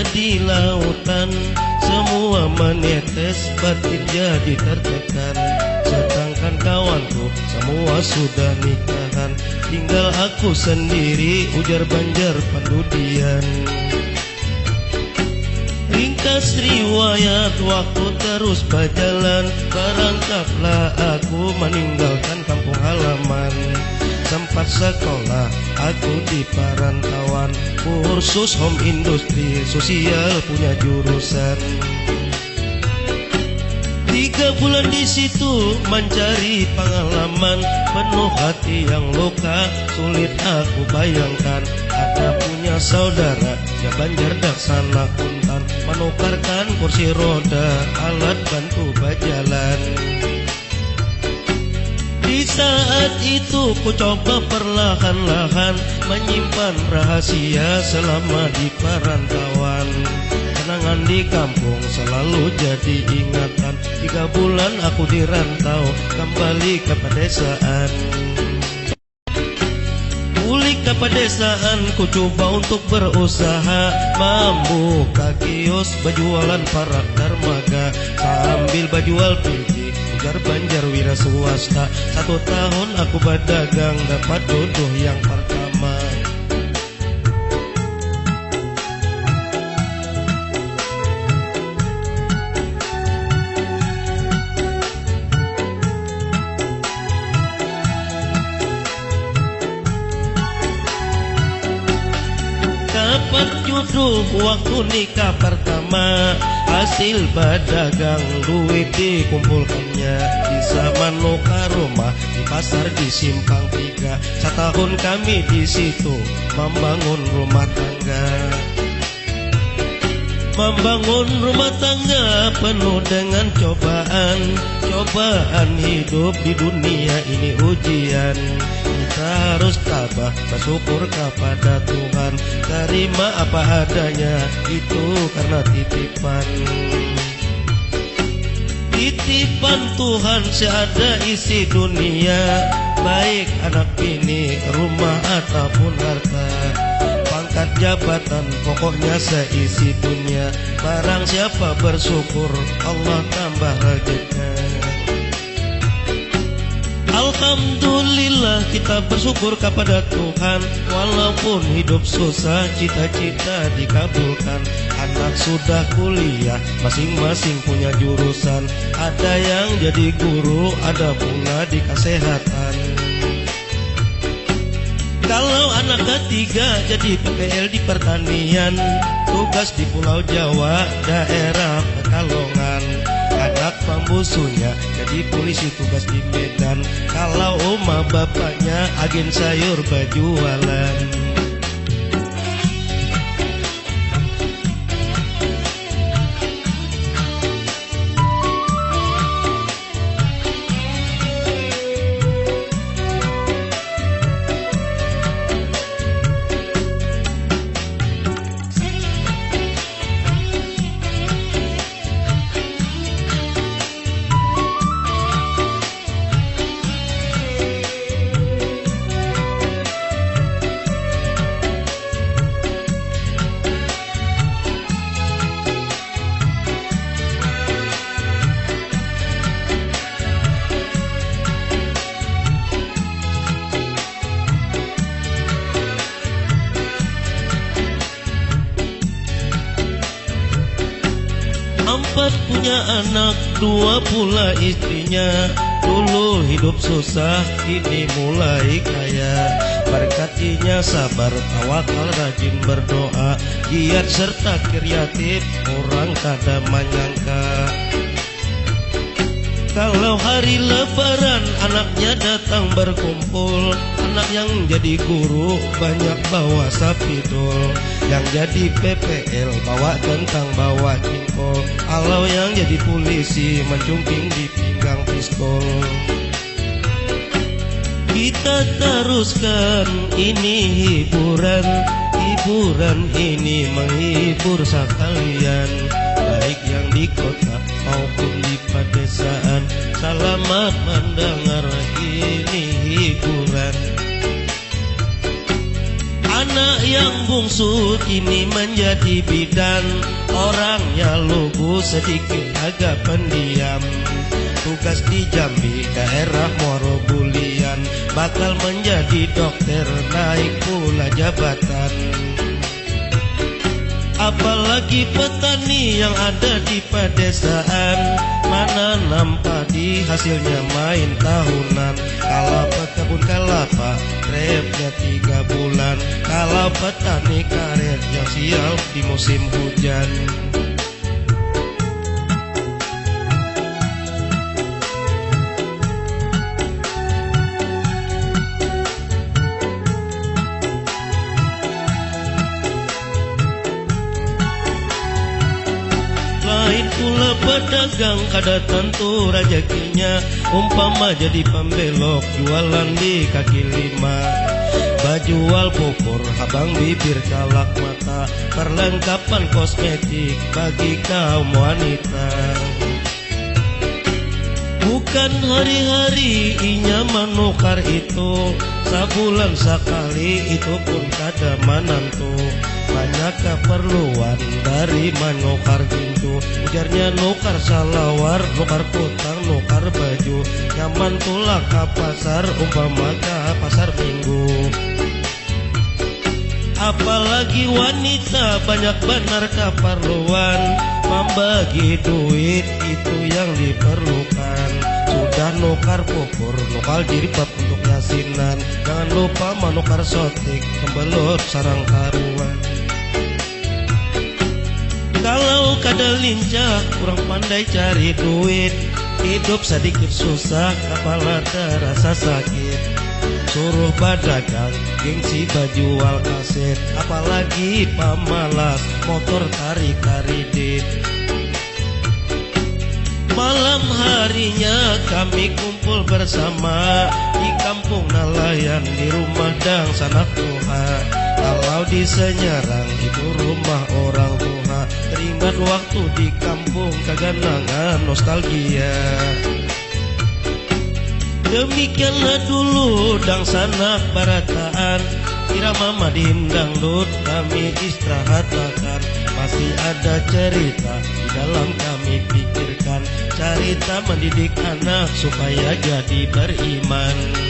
jadi lautan, semua menetes, batin jadi tertekan. Sedangkan kawanku semua sudah nikahan, tinggal aku sendiri, ujar Banjar Pandudian. Ringkas riwayat, waktu terus berjalan, berangkatlah aku meninggalkan kampung halaman. Sempat sekolah aku di perantauan, kursus home industri sosial punya jurusan. 3 bulan di situ mencari pengalaman, penuh hati yang luka, sulit aku bayangkan. Ada punya saudara, ya Banjar Daksana Kuntan, menukarkan kursi roda, alat bantu berjalan. Di saat itu ku coba perlahan-lahan menyimpan rahasia selama di perantauan. Kenangan di kampung selalu jadi ingatan. 3 bulan aku di rantau, kembali ke pedesaan. Pulih ke pedesaan, ku coba untuk berusaha, membuka kios berjualan parak dermaga, sambil berjual peci, ujar Banjar wira swasta. 1 tahun aku berdagang, dapat jodoh yang pertama. Dapat jodoh waktu nikah pertama, hasil berdagang duit dikumpulkannya, bisa menukar rumah di pasar di Simpang 3. 1 tahun kami di situ membangun rumah tangga. Membangun rumah tangga penuh dengan cobaan, cobaan hidup di dunia ini ujian. Kita harus tabah, bersyukur kepada Tuhan, terima apa adanya, itu karena titipan. Titipan Tuhan seada isi dunia, baik anak bini, rumah ataupun harta, pangkat jabatan, pokoknya seisi dunia. Barang siapa bersyukur, Allah tambah rezeki. Alhamdulillah kita bersyukur kepada Tuhan, walaupun hidup susah cita-cita dikabulkan. Anak sudah kuliah, masing-masing punya jurusan, ada yang jadi guru, ada pula di kesehatan. Kalau anak ketiga jadi PPL di pertanian, tugas di Pulau Jawa, daerah Pekalongan. Anak pembusunya jadi polisi, tugas di Medan. Kalau oma bapaknya agen sayur berjualan. Empat punya anak, 2 pula istrinya. Dulu hidup susah, kini mulai kaya. Berkatinya sabar, tawakal, rajin berdoa, giat serta kreatif, orang kada menyangka. Kalau hari lebaran anaknya datang berkumpul, anak yang jadi guru banyak bawa sapidol, yang jadi PPL bawa kentang, bawa jengkol. Kalau yang jadi polisi mencumping di pinggang pistol. Kita teruskan, ini hiburan, hiburan ini menghibur sekalian, baik yang di kota maupun di pedesaan. Selamat mendengar ini hiburan. Anak yang bungsu kini menjadi bidan, orangnya lugu sedikit agak pendiam. Tugas di Jambi daerah Morobulian, bakal menjadi dokter naik pula jabatan. Apalagi petani yang ada di pedesaan, menanam padi hasilnya main tahunan. Kalau pekebun kelapa repnya 3 bulan, kalau petani karet yang sial di musim hujan. Lain pula pedagang kada tentu rezekinya, umpama jadi pembelok jualan di kaki lima. Bajual pupur, habang bibir, kalak mata, perlengkapan kosmetik bagi kaum wanita. Bukan hari-hari inya menukar itu, sebulan sekali itu pun kada menentu. Banyak keperluan dari menukar gintu, ujarnya nukar salawar, nukar kutang, nukar baju. Nyaman tulah ke pasar, umpama ke pasar minggu. Apalagi wanita banyak benar keperluan, membagi duit itu yang diperlukan. Sudah nukar pupur, nukar jilbab untuk yasinan, jangan lupa menukar sotik, pembelut sarang karuan. Kalau kada lincah, kurang pandai cari duit, hidup sedikit susah, kepala terasa sakit. Suruh badagang, gengsi bajual kaset, apalagi pamalas, motor tarik-taridit. Malam harinya kami kumpul bersama di kampung nelayan, di rumah dang sanak tuha. Kalau di Senyarang itu rumah orang tua, teringat waktu di kampung kaganangan nostalgia. Demikianlah dulu dang sanak barataan, irama madin dangdut kami istirahat makan. Masih ada cerita di dalam kami pikirkan, cerita mendidik anak supaya jadi beriman.